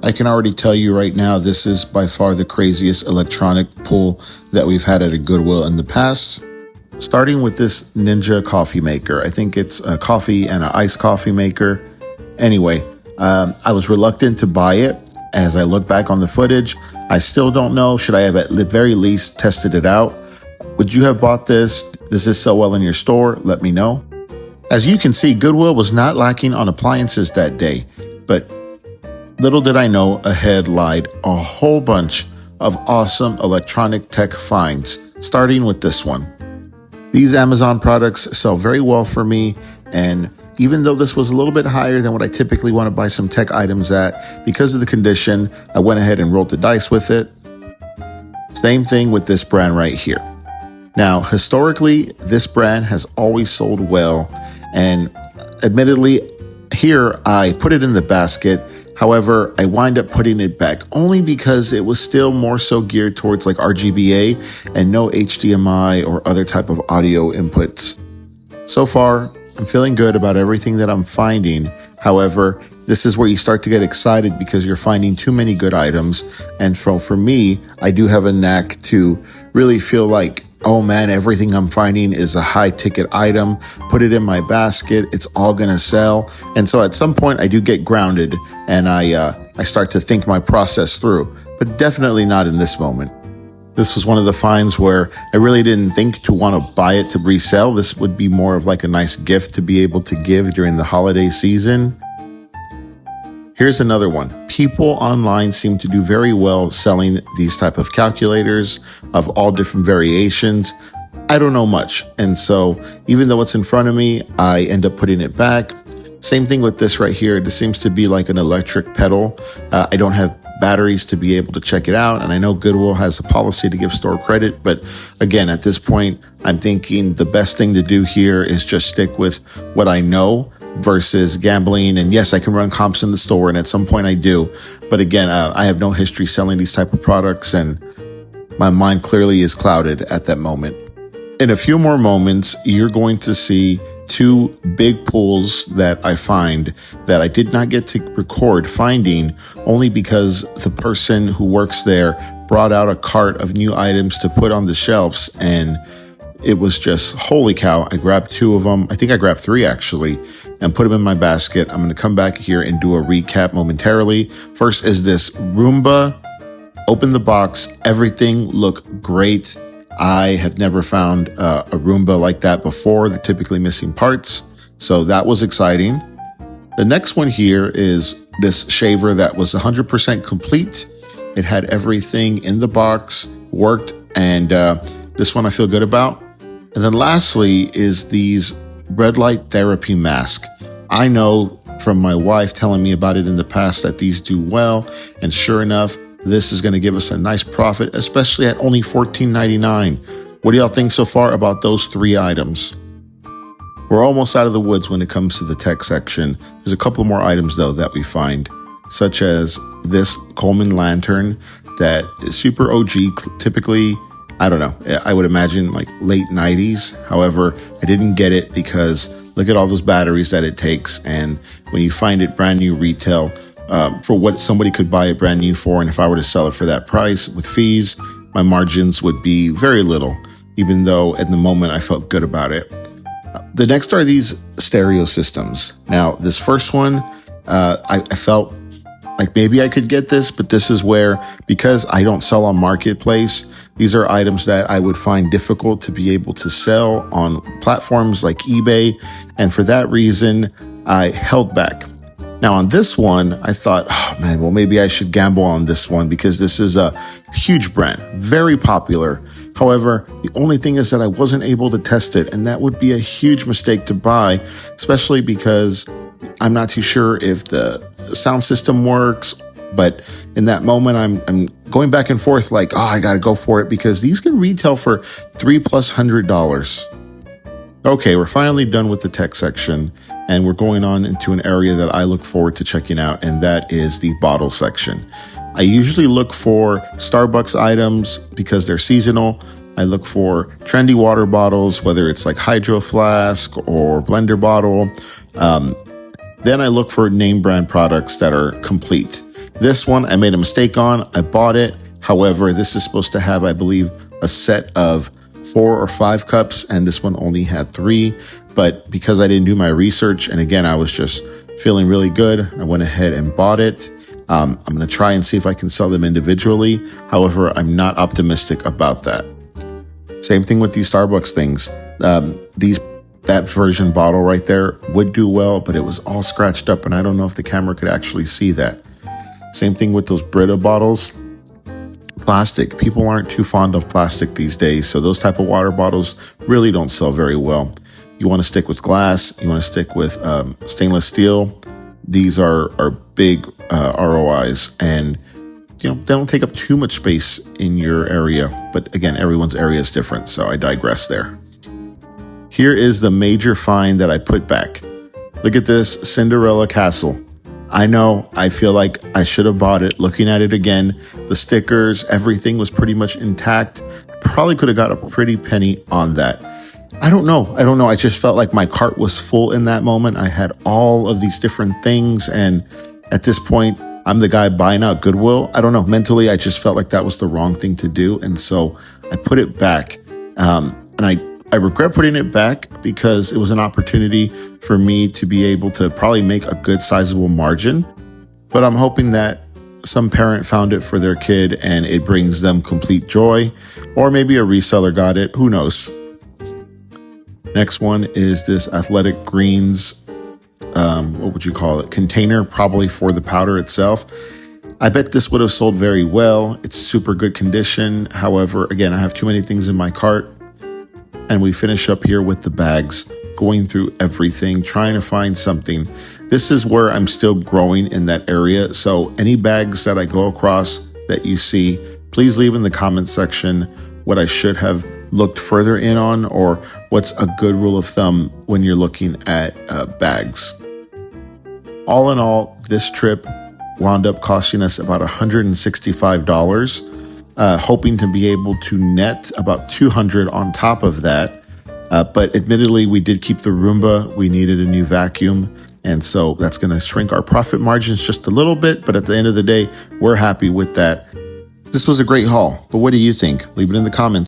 I can already tell you right now, this is by far the craziest electronic pull that we've had at a Goodwill in the past. Starting with this Ninja coffee maker. I think it's a coffee and an iced coffee maker. Anyway, I was reluctant to buy it. As I look back on the footage, I still don't know. Should I have at the very least tested it out? Would you have bought this? Does this sell well in your store? Let me know. As you can see, Goodwill was not lacking on appliances that day, but little did I know, ahead lied a whole bunch of awesome electronic tech finds, starting with this one. These Amazon products sell very well for me, and even though this was a little bit higher than what I typically want to buy some tech items at, because of the condition, I went ahead and rolled the dice with it. Same thing with this brand right here. Now, historically, this brand has always sold well, and admittedly, here I put it in the basket. However, I wind up putting it back only because it was still more so geared towards like RGBA and no HDMI or other type of audio inputs. So far, I'm feeling good about everything that I'm finding. However, this is where you start to get excited because you're finding too many good items. And for me, I do have a knack to really feel like, oh man, everything I'm finding is a high ticket item. Put it in my basket. It's all going to sell. And so at some point I do get grounded and I start to think my process through, but definitely not in this moment. This was one of the finds where I really didn't think to want to buy it to resell. This would be more of like a nice gift to be able to give during the holiday season. Here's another one. People online seem to do very well selling these type of calculators of all different variations. I don't know much. And so even though it's in front of me, I end up putting it back. Same thing with this right here. This seems to be like an electric pedal. I don't have batteries to be able to check it out. And I know Goodwill has a policy to give store credit. But again, at this point, I'm thinking the best thing to do here is just stick with what I know versus gambling. And yes, I can run comps in the store, and at some point I do. But again, I have no history selling these type of products, and my mind clearly is clouded at that moment. In a few more moments, you're going to see two big pulls that I find that I did not get to record finding only because the person who works there brought out a cart of new items to put on the shelves, and it was just, holy cow. I grabbed two of them. I think I grabbed three actually, and put them in my basket. I'm going to come back here and do a recap momentarily. First is this Roomba. Open the box. Everything looked great. I have never found a Roomba like that before. They're typically missing parts. So that was exciting. The next one here is this shaver that was 100% complete. It had everything in the box, worked, and this one I feel good about. And then lastly is these red light therapy mask. I know from my wife telling me about it in the past that these do well. And sure enough, this is going to give us a nice profit, especially at only $14.99. What do y'all think so far about those three items? We're almost out of the woods when it comes to the tech section. There's a couple more items though that we find, such as this Coleman lantern that is super OG, typically, I don't know, I would imagine like late 90s. However, I didn't get it because look at all those batteries that it takes. And when you find it brand new retail, for what somebody could buy it brand new for, and if I were to sell it for that price with fees, my margins would be very little, even though at the moment I felt good about it. The next are these stereo systems. Now, this first one, I felt like maybe I could get this, but this is where, because I don't sell on Marketplace, these are items that I would find difficult to be able to sell on platforms like eBay. And for that reason, I held back. Now on this one, I thought, oh man, well, maybe I should gamble on this one because this is a huge brand, very popular. However, the only thing is that I wasn't able to test it, and that would be a huge mistake to buy, especially because I'm not too sure if the sound system works. But in that moment, I'm going back and forth like, oh, I got to go for it because these can retail for $300+. Okay, we're finally done with the tech section, and we're going on into an area that I look forward to checking out, and that is the bottle section. I usually look for Starbucks items because they're seasonal. I look for trendy water bottles, whether it's like Hydro Flask or Blender bottle. Then I look for name brand products that are complete. This one I made a mistake on. I bought it. However, this is supposed to have, I believe, a set of 4 or 5 cups, and this one only had 3. But because I didn't do my research, and again, I was just feeling really good, I went ahead and bought it. I'm going to try and see if I can sell them individually. However, I'm not optimistic about that. Same thing with these Starbucks things. That version bottle right there would do well, but it was all scratched up, and I don't know if the camera could actually see that. Same thing with those Brita bottles. Plastic. People aren't too fond of plastic these days, so those type of water bottles really don't sell very well. You want to stick with glass. You want to stick with stainless steel. These are big ROIs, and they don't take up too much space in your area. But again, everyone's area is different, so I digress there. Here is the major find that I put back. Look at this Cinderella Castle. I know, I feel like I should have bought it. Looking at it again, the stickers, everything was pretty much intact. Probably could have got a pretty penny on that. I don't know. I just felt like my cart was full in that moment. I had all of these different things, and at this point, I'm the guy buying out Goodwill. I don't know. Mentally, I just felt like that was the wrong thing to do, and so I put it back. And I regret putting it back because it was an opportunity for me to be able to probably make a good sizable margin. But I'm hoping that some parent found it for their kid and it brings them complete joy. Or maybe a reseller got it. Who knows? Next one is this Athletic Greens, what would you call it? Container, probably for the powder itself. I bet this would have sold very well. It's super good condition. However, again, I have too many things in my cart. And we finish up here with the bags, going through everything, trying to find something. This is where I'm still growing in that area. So any bags that I go across that you see, please leave in the comment section what I should have looked further in on, or what's a good rule of thumb when you're looking at bags. All in all, this trip wound up costing us about $165. Hoping to be able to net about $200 on top of that. But admittedly, we did keep the Roomba. We needed a new vacuum. And so that's going to shrink our profit margins just a little bit. But at the end of the day, we're happy with that. This was a great haul. But what do you think? Leave it in the comments.